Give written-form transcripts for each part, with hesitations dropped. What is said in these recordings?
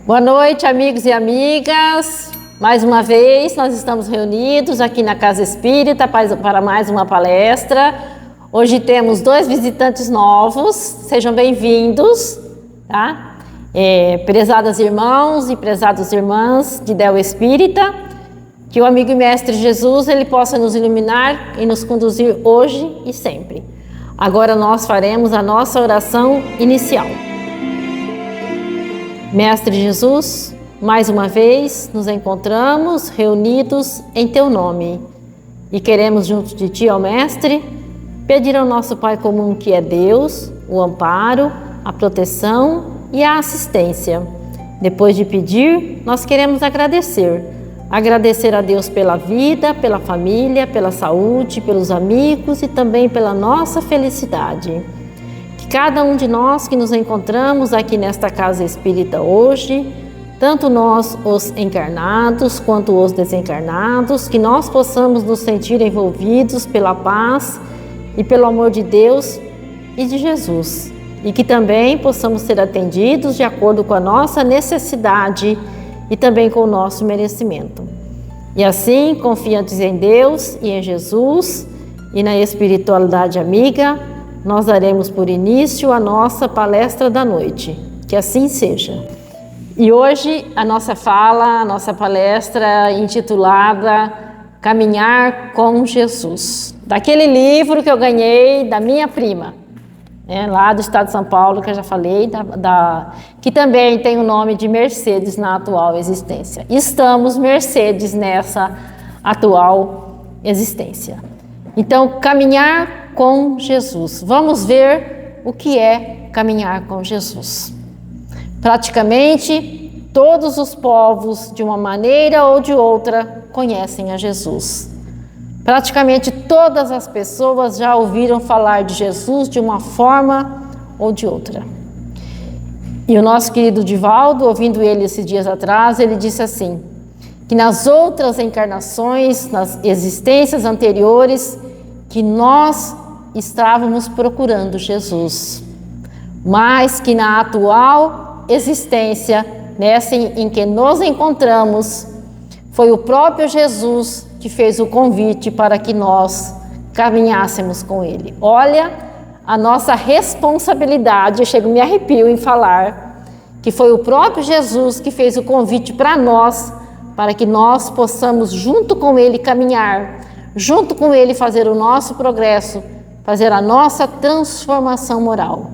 Boa noite, amigos e amigas. Mais uma vez, nós estamos reunidos aqui na Casa Espírita para mais uma palestra. Hoje temos 2 visitantes novos, sejam bem-vindos, tá? Prezadas irmãos e prezadas irmãs de Del Espírita, que o amigo e mestre Jesus ele possa nos iluminar e nos conduzir hoje e sempre. Agora nós faremos a nossa oração inicial. Mestre Jesus, mais uma vez nos encontramos reunidos em Teu nome e queremos junto de Ti, ó Mestre, pedir ao nosso Pai comum que é Deus, o amparo, a proteção e a assistência. Depois de pedir, nós queremos agradecer a Deus pela vida, pela família, pela saúde, pelos amigos e também pela nossa felicidade. Que cada um de nós que nos encontramos aqui nesta Casa Espírita hoje, tanto nós os encarnados quanto os desencarnados, que nós possamos nos sentir envolvidos pela paz e pelo amor de Deus e de Jesus. E que também possamos ser atendidos de acordo com a nossa necessidade e também com o nosso merecimento. E assim, confiantes em Deus e em Jesus e na espiritualidade amiga, nós daremos por início a nossa palestra da noite. Que assim seja. E hoje a nossa palestra intitulada Caminhar com Jesus. Daquele livro que eu ganhei da minha prima, lá do estado de São Paulo, que eu já falei, que também tem o nome de Mercedes na atual existência. Estamos Mercedes nessa atual existência. Então, caminhar com Jesus. Vamos ver o que é caminhar com Jesus. Praticamente todos os povos, de uma maneira ou de outra, conhecem a Jesus. Praticamente todas as pessoas já ouviram falar de Jesus de uma forma ou de outra. E o nosso querido Divaldo, ouvindo ele esses dias atrás, ele disse assim, que nas outras encarnações, nas existências anteriores, que nós estávamos procurando Jesus, mas que na atual existência, nessa em que nos encontramos, foi o próprio Jesus que fez o convite para que nós caminhássemos com Ele. Olha a nossa responsabilidade, eu chego me arrepio em falar, que foi o próprio Jesus que fez o convite para nós, para que nós possamos junto com Ele caminhar, junto com Ele fazer o nosso progresso, fazer a nossa transformação moral,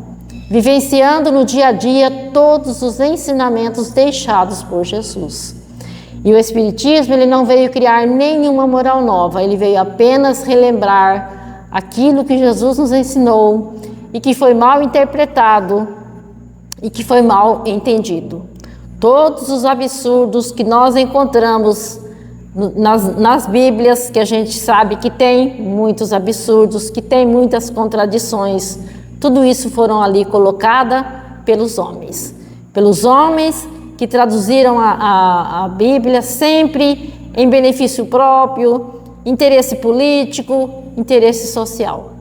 vivenciando no dia a dia todos os ensinamentos deixados por Jesus. E o Espiritismo ele não veio criar nenhuma moral nova, ele veio apenas relembrar aquilo que Jesus nos ensinou e que foi mal interpretado e que foi mal entendido. Todos os absurdos que nós encontramos nas Bíblias, que a gente sabe que tem muitos absurdos, que tem muitas contradições, tudo isso foram ali colocada pelos homens que traduziram a Bíblia sempre em benefício próprio, interesse político, interesse social.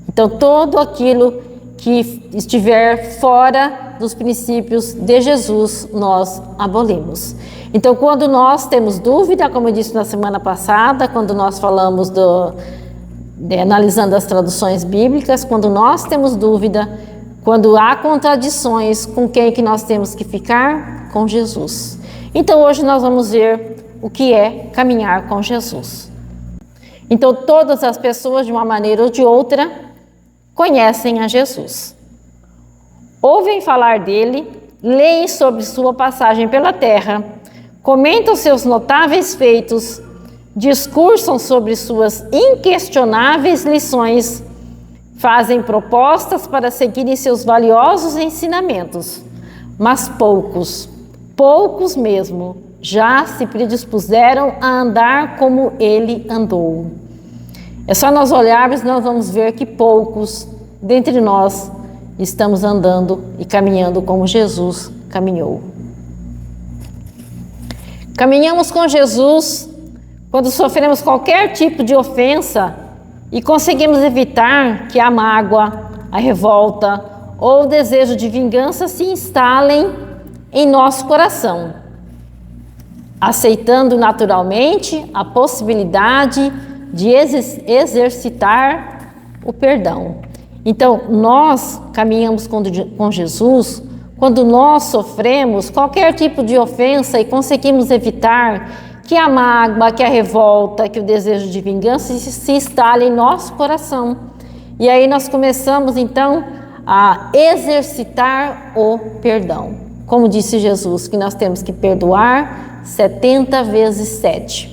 Então, todo aquilo que estiver fora dos princípios de Jesus, nós abolimos. Então, quando nós temos dúvida, como eu disse na semana passada, quando nós falamos analisando as traduções bíblicas, quando nós temos dúvida, quando há contradições, com quem que nós temos que ficar? Com Jesus. Então hoje nós vamos ver o que é caminhar com Jesus. Então todas as pessoas, de uma maneira ou de outra, conhecem a Jesus. Ouvem falar dele, leem sobre sua passagem pela terra, comentam seus notáveis feitos, discursam sobre suas inquestionáveis lições, fazem propostas para seguirem seus valiosos ensinamentos, mas poucos mesmo, já se predispuseram a andar como ele andou. É só nós olharmos e nós vamos ver que poucos dentre nós estamos andando e caminhando como Jesus caminhou. Caminhamos com Jesus quando sofremos qualquer tipo de ofensa e conseguimos evitar que a mágoa, a revolta ou o desejo de vingança se instalem em nosso coração, aceitando naturalmente a possibilidade de exercitar o perdão. Então, nós caminhamos com Jesus quando nós sofremos qualquer tipo de ofensa e conseguimos evitar que a mágoa, que a revolta, que o desejo de vingança se instale em nosso coração. E aí nós começamos então a exercitar o perdão. Como disse Jesus, que nós temos que perdoar 70 vezes 7,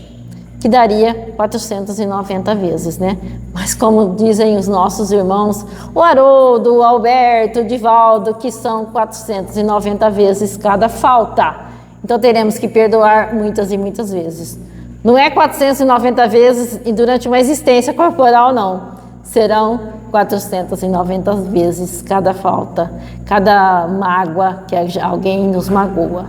que daria 490 vezes, né? Mas como dizem os nossos irmãos, o Haroldo, o Alberto, o Divaldo, que são 490 vezes cada falta. Então teremos que perdoar muitas e muitas vezes. Não é 490 vezes e durante uma existência corporal, não. Serão 490 vezes cada falta, cada mágoa que alguém nos magoa.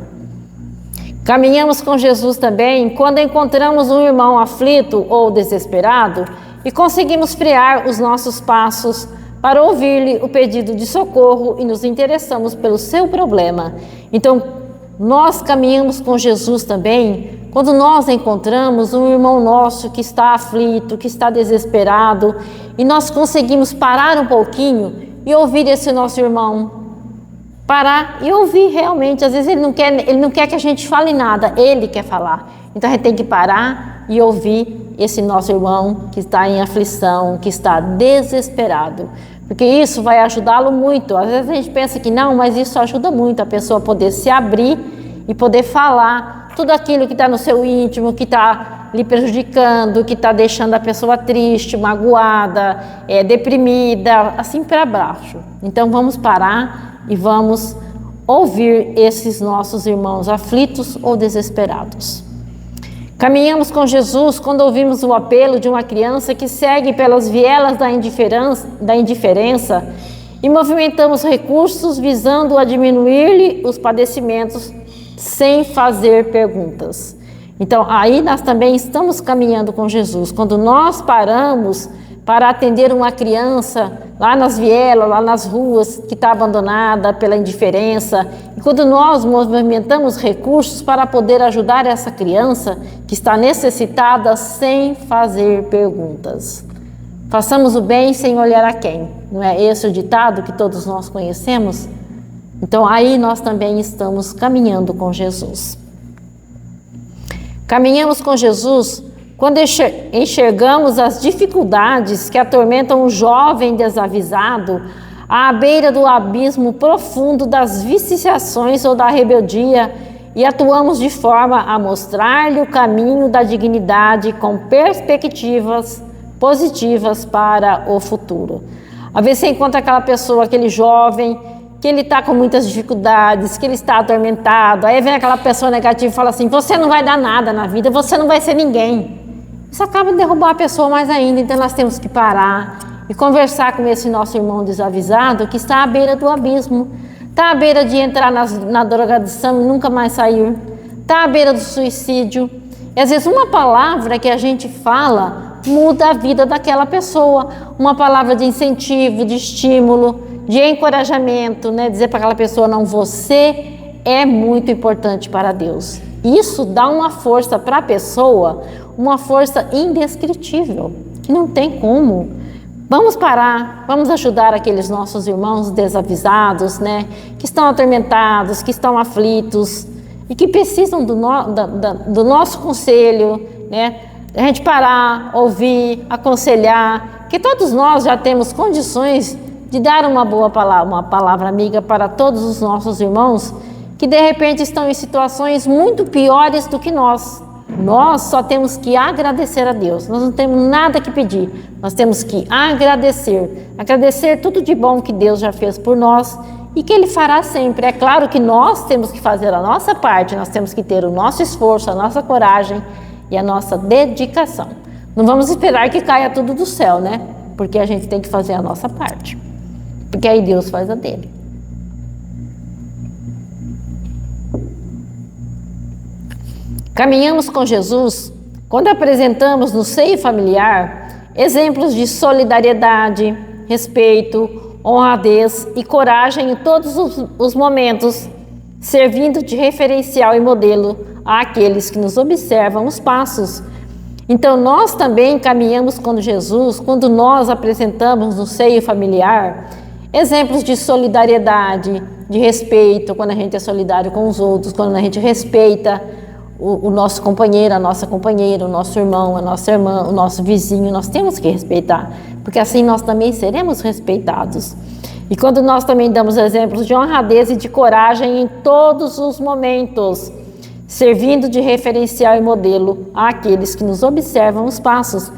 Caminhamos com Jesus também quando encontramos um irmão aflito ou desesperado e conseguimos frear os nossos passos para ouvir-lhe o pedido de socorro e nos interessamos pelo seu problema. Então, nós caminhamos com Jesus também quando nós encontramos um irmão nosso que está aflito, que está desesperado, e nós conseguimos parar um pouquinho e ouvir esse nosso irmão. Parar e ouvir realmente. Às vezes ele não quer que a gente fale nada, ele quer falar. Então a gente tem que parar e ouvir esse nosso irmão que está em aflição, que está desesperado. Porque isso vai ajudá-lo muito. Às vezes a gente pensa que não, mas isso ajuda muito a pessoa poder se abrir e poder falar tudo aquilo que está no seu íntimo, que está lhe prejudicando, que está deixando a pessoa triste, magoada, deprimida, assim para baixo. Então vamos parar e vamos ouvir esses nossos irmãos aflitos ou desesperados. Caminhamos com Jesus quando ouvimos o apelo de uma criança que segue pelas vielas da indiferença e movimentamos recursos visando a diminuir-lhe os padecimentos sem fazer perguntas. Então, aí nós também estamos caminhando com Jesus. Quando nós paramos para atender uma criança lá nas vielas, lá nas ruas, que está abandonada pela indiferença, e quando nós movimentamos recursos para poder ajudar essa criança que está necessitada sem fazer perguntas. Façamos o bem sem olhar a quem. Não é esse o ditado que todos nós conhecemos? Então aí nós também estamos caminhando com Jesus. Caminhamos com Jesus quando enxergamos as dificuldades que atormentam o jovem desavisado à beira do abismo profundo das viciações ou da rebeldia e atuamos de forma a mostrar-lhe o caminho da dignidade com perspectivas positivas para o futuro. Às vezes você encontra aquela pessoa, aquele jovem, que ele está com muitas dificuldades, que ele está atormentado, aí vem aquela pessoa negativa e fala assim, você não vai dar nada na vida, você não vai ser ninguém. Isso acaba de derrubar a pessoa mais ainda, então nós temos que parar e conversar com esse nosso irmão desavisado que está à beira do abismo, está à beira de entrar na drogadição e nunca mais sair, está à beira do suicídio. E às vezes uma palavra que a gente fala muda a vida daquela pessoa, uma palavra de incentivo, de estímulo, de encorajamento, né? Dizer para aquela pessoa, não, você é muito importante para Deus. Isso dá uma força para a pessoa, uma força indescritível, que não tem como. Vamos parar, vamos ajudar aqueles nossos irmãos desavisados, né? Que estão atormentados, que estão aflitos e que precisam do nosso conselho, né? A gente parar, ouvir, aconselhar, que todos nós já temos condições de dar uma boa palavra, uma palavra amiga para todos os nossos irmãos que de repente estão em situações muito piores do que nós. Nós só temos que agradecer a Deus, nós não temos nada que pedir, nós temos que agradecer tudo de bom que Deus já fez por nós e que Ele fará sempre. É claro que nós temos que fazer a nossa parte, nós temos que ter o nosso esforço, a nossa coragem e a nossa dedicação. Não vamos esperar que caia tudo do céu, né? Porque a gente tem que fazer a nossa parte. Porque aí Deus faz a dele. Caminhamos com Jesus quando apresentamos no seio familiar exemplos de solidariedade, respeito, honradez e coragem em todos os momentos, servindo de referencial e modelo àqueles que nos observam os passos. Então, nós também caminhamos com Jesus quando nós apresentamos no seio familiar exemplos de solidariedade, de respeito, quando a gente é solidário com os outros, quando a gente respeita o nosso companheiro, a nossa companheira, o nosso irmão, a nossa irmã, o nosso vizinho. Nós temos que respeitar, porque assim nós também seremos respeitados. E quando nós também damos exemplos de honradez e de coragem em todos os momentos, servindo de referencial e modelo àqueles que nos observam os passos.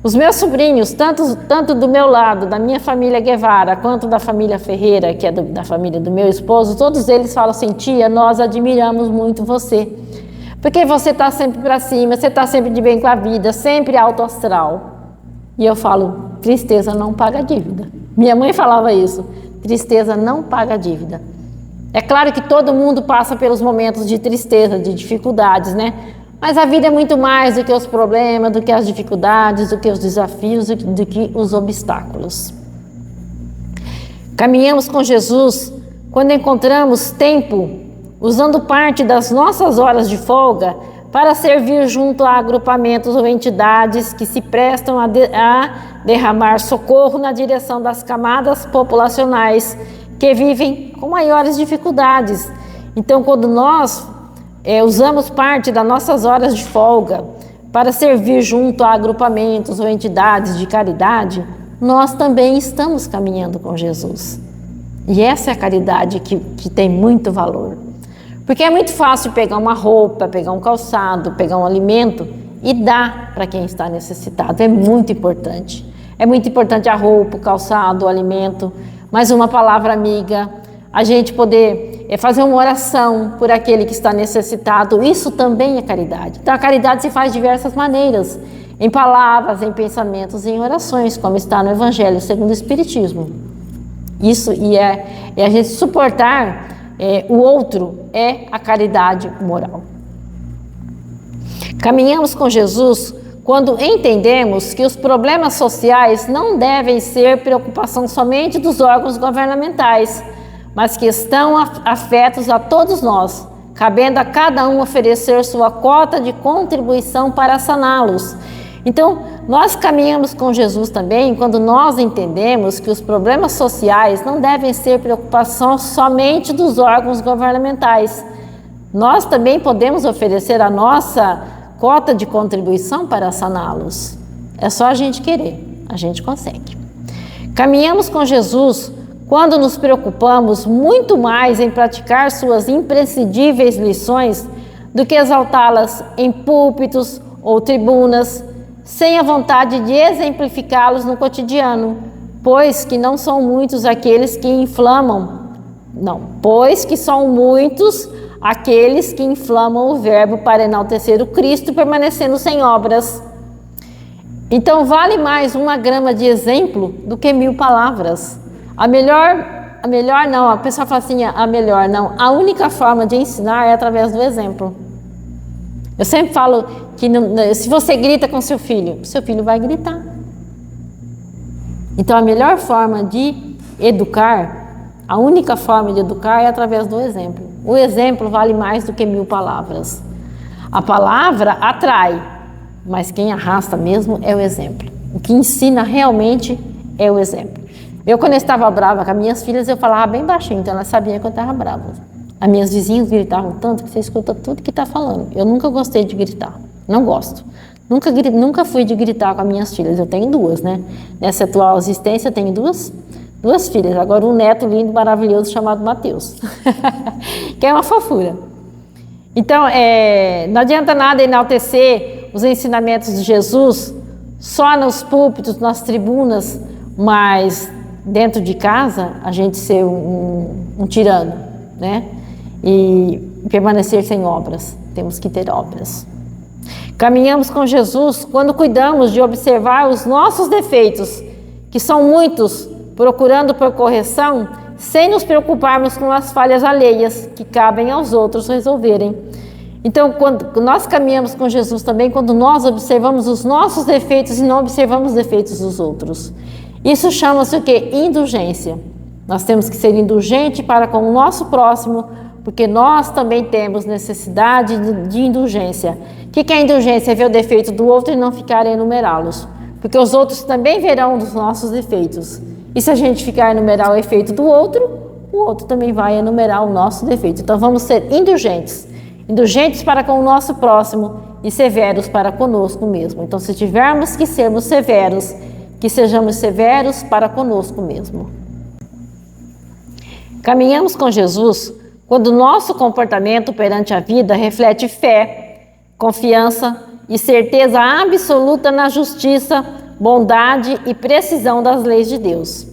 Os meus sobrinhos, tanto do meu lado, da minha família Guevara, quanto da família Ferreira, que é da família do meu esposo, todos eles falam assim: tia, nós admiramos muito você, porque você está sempre para cima, você está sempre de bem com a vida, sempre alto astral. E eu falo: tristeza não paga dívida. Minha mãe falava isso: tristeza não paga dívida. É claro que todo mundo passa pelos momentos de tristeza, de dificuldades, né? Mas a vida é muito mais do que os problemas, do que as dificuldades, do que os desafios, do que os obstáculos. Caminhamos com Jesus quando encontramos tempo, usando parte das nossas horas de folga para servir junto a agrupamentos ou entidades que se prestam a derramar socorro na direção das camadas populacionais que vivem com maiores dificuldades. Então, quando nós usamos parte das nossas horas de folga para servir junto a agrupamentos ou entidades de caridade, nós também estamos caminhando com Jesus. E essa é a caridade que tem muito valor. Porque é muito fácil pegar uma roupa, pegar um calçado, pegar um alimento e dar para quem está necessitado. É muito importante. É muito importante a roupa, o calçado, o alimento, mas uma palavra amiga, a gente poder fazer uma oração por aquele que está necessitado. Isso também é caridade. Então a caridade se faz de diversas maneiras, em palavras, em pensamentos, em orações, como está no Evangelho segundo o Espiritismo. Isso e a gente suportar o outro é a caridade moral. Caminhamos com Jesus quando entendemos que os problemas sociais não devem ser preocupação somente dos órgãos governamentais, mas que estão afetos a todos nós, cabendo a cada um oferecer sua cota de contribuição para saná-los. Então, nós caminhamos com Jesus também quando nós entendemos que os problemas sociais não devem ser preocupação somente dos órgãos governamentais. Nós também podemos oferecer a nossa cota de contribuição para saná-los. É só a gente querer, a gente consegue. Caminhamos com Jesus quando nos preocupamos muito mais em praticar suas imprescindíveis lições do que exaltá-las em púlpitos ou tribunas, sem a vontade de exemplificá-los no cotidiano, pois que são muitos aqueles que inflamam o verbo para enaltecer o Cristo, permanecendo sem obras. Então vale mais 1 grama de exemplo do que 1000 palavras. A pessoa fala assim, a única forma de ensinar é através do exemplo. Eu sempre falo que se você grita com seu filho vai gritar. Então a melhor forma de educar, a única forma de educar é através do exemplo. O exemplo vale mais do que 1000 palavras. A palavra atrai, mas quem arrasta mesmo é o exemplo. O que ensina realmente é o exemplo. Quando eu estava brava com as minhas filhas, eu falava bem baixinho, então elas sabiam que eu estava brava. As minhas vizinhas gritavam tanto que você escuta tudo que está falando. Eu nunca gostei de gritar, não gosto. Nunca fui de gritar com as minhas filhas. Eu tenho 2, né? Nessa atual existência eu tenho duas filhas. Agora um neto lindo, maravilhoso, chamado Mateus, que é uma fofura. Então, não adianta nada enaltecer os ensinamentos de Jesus só nos púlpitos, nas tribunas, mas dentro de casa a gente ser um tirano, né? E permanecer sem obras. Temos que ter obras. Caminhamos com Jesus quando cuidamos de observar os nossos defeitos, que são muitos, procurando por correção, sem nos preocuparmos com as falhas alheias que cabem aos outros resolverem. Então, quando nós caminhamos com Jesus também, quando nós observamos os nossos defeitos e não observamos os defeitos dos outros. Isso chama-se o quê? Indulgência. Nós temos que ser indulgentes para com o nosso próximo, porque nós também temos necessidade de indulgência. O que é indulgência? É ver o defeito do outro e não ficar a enumerá-los, porque os outros também verão os nossos defeitos. E se a gente ficar a enumerar o efeito do outro, o outro também vai enumerar o nosso defeito. Então vamos ser indulgentes. Indulgentes para com o nosso próximo e severos para conosco mesmo. Então, se tivermos que sermos severos, que sejamos severos para conosco mesmo. Caminhamos com Jesus quando o nosso comportamento perante a vida reflete fé, confiança e certeza absoluta na justiça, bondade e precisão das leis de Deus.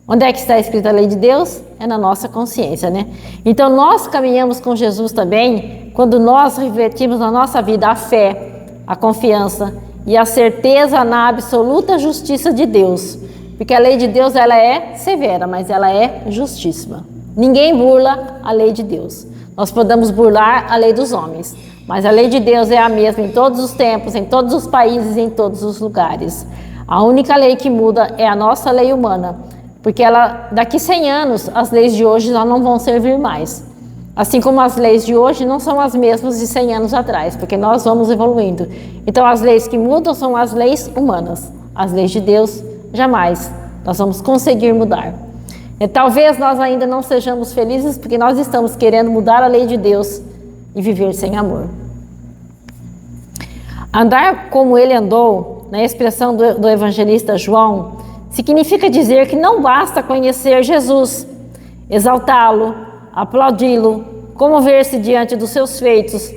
Onde é que está escrita a lei de Deus? É na nossa consciência, né? Então nós caminhamos com Jesus também quando nós refletimos na nossa vida a fé, a confiança e a certeza na absoluta justiça de Deus. Porque a lei de Deus, ela é severa, mas ela é justíssima. Ninguém burla a lei de Deus. Nós podemos burlar a lei dos homens, mas a lei de Deus é a mesma em todos os tempos, em todos os países, em todos os lugares. A única lei que muda é a nossa lei humana. Porque daqui 100 anos, as leis de hoje já não vão servir mais. Assim como as leis de hoje não são as mesmas de 100 anos atrás, porque nós vamos evoluindo. Então as leis que mudam são as leis humanas. As leis de Deus, jamais nós vamos conseguir mudar. E talvez nós ainda não sejamos felizes porque nós estamos querendo mudar a lei de Deus e viver sem amor. Andar como ele andou, na expressão do evangelista João, significa dizer que não basta conhecer Jesus, exaltá-lo, aplaudi-lo, comover-se diante dos seus feitos,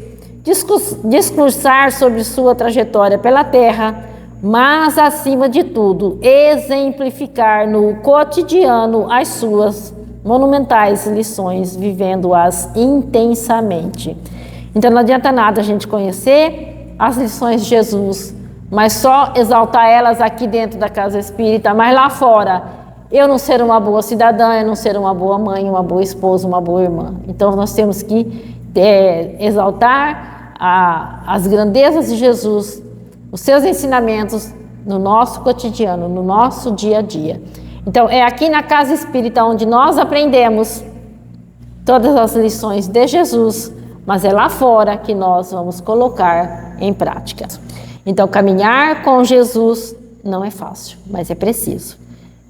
discursar sobre sua trajetória pela terra, mas, acima de tudo, exemplificar no cotidiano as suas monumentais lições, vivendo-as intensamente. Então não adianta nada a gente conhecer as lições de Jesus, mas só exaltar elas aqui dentro da casa espírita, mas lá fora, eu não ser uma boa cidadã, eu não ser uma boa mãe, uma boa esposa, uma boa irmã. Então nós temos que exaltar as grandezas de Jesus, os seus ensinamentos no nosso cotidiano, no nosso dia a dia. Então é aqui na casa espírita onde nós aprendemos todas as lições de Jesus, mas é lá fora que nós vamos colocar em prática. Então, caminhar com Jesus não é fácil, mas é preciso.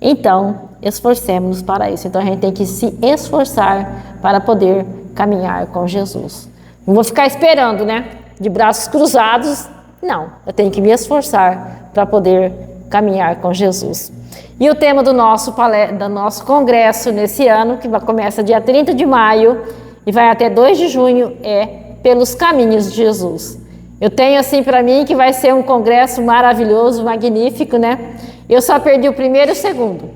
Então, esforcemos-nos para isso. Então, a gente tem que se esforçar para poder caminhar com Jesus. Não vou ficar esperando, né? De braços cruzados. Não, eu tenho que me esforçar para poder caminhar com Jesus. E o tema do nosso congresso nesse ano, que começa dia 30 de maio e vai até 2 de junho, é Pelos Caminhos de Jesus. Eu tenho assim para mim que vai ser um congresso maravilhoso, magnífico, né? Eu só perdi o primeiro e o segundo.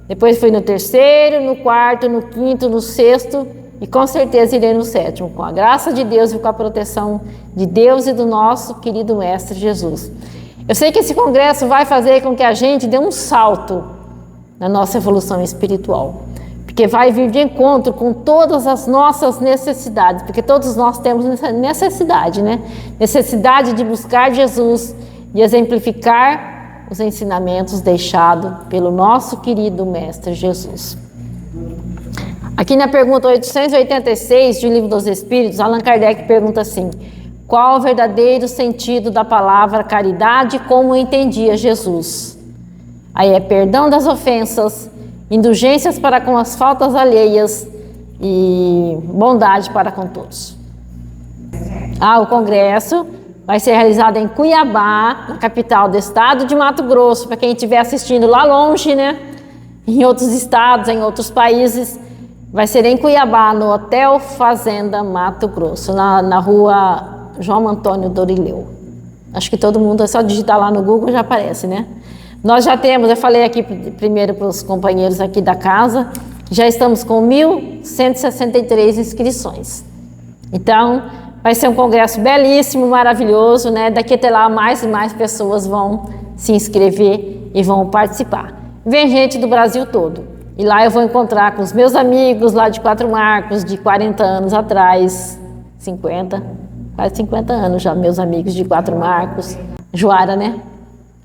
Depois fui no terceiro, no quarto, no quinto, no sexto e com certeza irei no sétimo, com a graça de Deus e com a proteção de Deus e do nosso querido Mestre Jesus. Eu sei que esse congresso vai fazer com que a gente dê um salto na nossa evolução espiritual. Porque vai vir de encontro com todas as nossas necessidades, porque todos nós temos necessidade, né? Necessidade de buscar Jesus, de exemplificar os ensinamentos deixados pelo nosso querido Mestre Jesus. Aqui na pergunta 886 do Livro dos Espíritos, Allan Kardec pergunta assim: qual o verdadeiro sentido da palavra caridade como entendia Jesus? Aí é perdão das ofensas, indulgências para com as faltas alheias e bondade para com todos. O congresso vai ser realizado em Cuiabá, na capital do estado de Mato Grosso, para quem estiver assistindo lá longe, né? Em outros estados, em outros países, vai ser em Cuiabá, no Hotel Fazenda Mato Grosso, na rua João Antônio Dorileu. Acho que todo mundo, é só digitar lá no Google, já aparece, né? Nós já temos, eu falei aqui primeiro para os companheiros aqui da casa, já estamos com 1.163 inscrições. Então, vai ser um congresso belíssimo, maravilhoso, né? Daqui até lá mais e mais pessoas vão se inscrever e vão participar. Vem gente do Brasil todo. E lá eu vou encontrar com os meus amigos lá de Quatro Marcos, de 40 anos atrás, 50, quase 50 anos já, meus amigos de Quatro Marcos, Joara, né?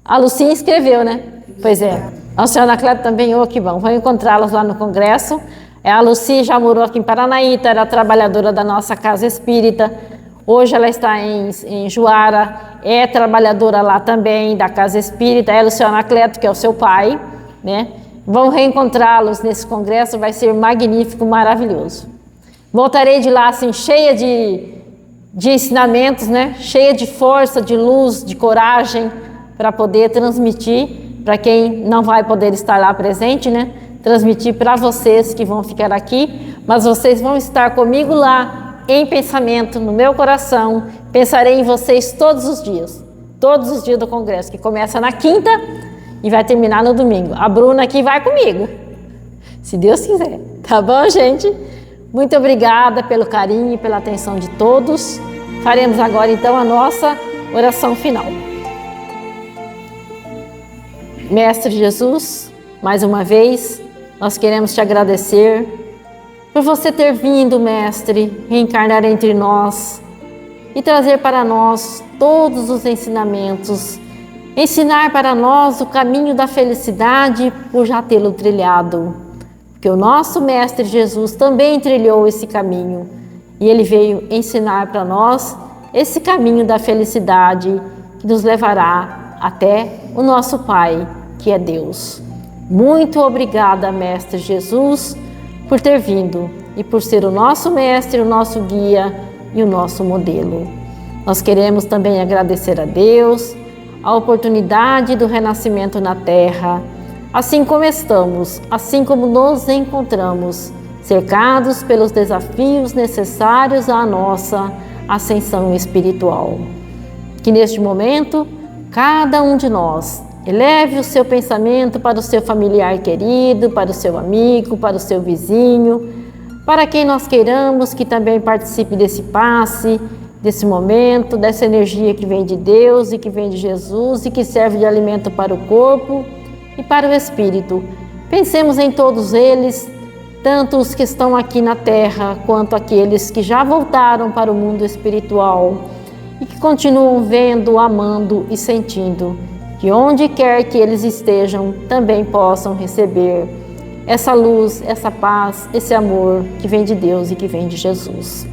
A Lucinha escreveu, né? Pois é. A senhora Anacleto também, que bom. Vou encontrá-las lá no congresso. A Lucy já morou aqui em Paranaíta, era trabalhadora da nossa casa espírita. Hoje ela está em Juara, é trabalhadora lá também da casa espírita. É a Luciana Cleto, que é o seu pai, né? Vão reencontrá-los nesse congresso, vai ser magnífico, maravilhoso. Voltarei de lá assim, cheia de ensinamentos, né? Cheia de força, de luz, de coragem, para poder transmitir para quem não vai poder estar lá presente, né? Transmitir para vocês que vão ficar aqui, mas vocês vão estar comigo lá em pensamento, no meu coração. Pensarei em vocês todos os dias do congresso, que começa na quinta e vai terminar no domingo. A Bruna aqui vai comigo, se Deus quiser. Tá bom, gente? Muito obrigada pelo carinho e pela atenção de todos. Faremos agora então a nossa oração final. Mestre Jesus, mais uma vez, nós queremos te agradecer por você ter vindo, Mestre, reencarnar entre nós e trazer para nós todos os ensinamentos, ensinar para nós o caminho da felicidade por já tê-lo trilhado. Porque o nosso Mestre Jesus também trilhou esse caminho e ele veio ensinar para nós esse caminho da felicidade que nos levará até o nosso Pai, que é Deus. Muito obrigada, Mestre Jesus, por ter vindo e por ser o nosso Mestre, o nosso guia e o nosso modelo. Nós queremos também agradecer a Deus a oportunidade do renascimento na Terra, assim como estamos, assim como nos encontramos, cercados pelos desafios necessários à nossa ascensão espiritual. Que neste momento, cada um de nós eleve o seu pensamento para o seu familiar querido, para o seu amigo, para o seu vizinho, para quem nós queiramos que também participe desse passe, desse momento, dessa energia que vem de Deus e que vem de Jesus e que serve de alimento para o corpo e para o espírito. Pensemos em todos eles, tanto os que estão aqui na Terra, quanto aqueles que já voltaram para o mundo espiritual e que continuam vendo, amando e sentindo. Que onde quer que eles estejam, também possam receber essa luz, essa paz, esse amor que vem de Deus e que vem de Jesus.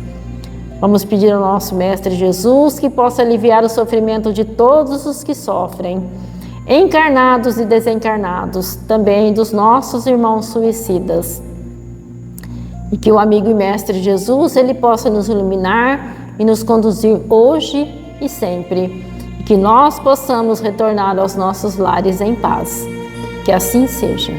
Vamos pedir ao nosso Mestre Jesus que possa aliviar o sofrimento de todos os que sofrem, encarnados e desencarnados, também dos nossos irmãos suicidas. E que o amigo e Mestre Jesus, ele possa nos iluminar e nos conduzir hoje e sempre. E que nós possamos retornar aos nossos lares em paz. Que assim seja.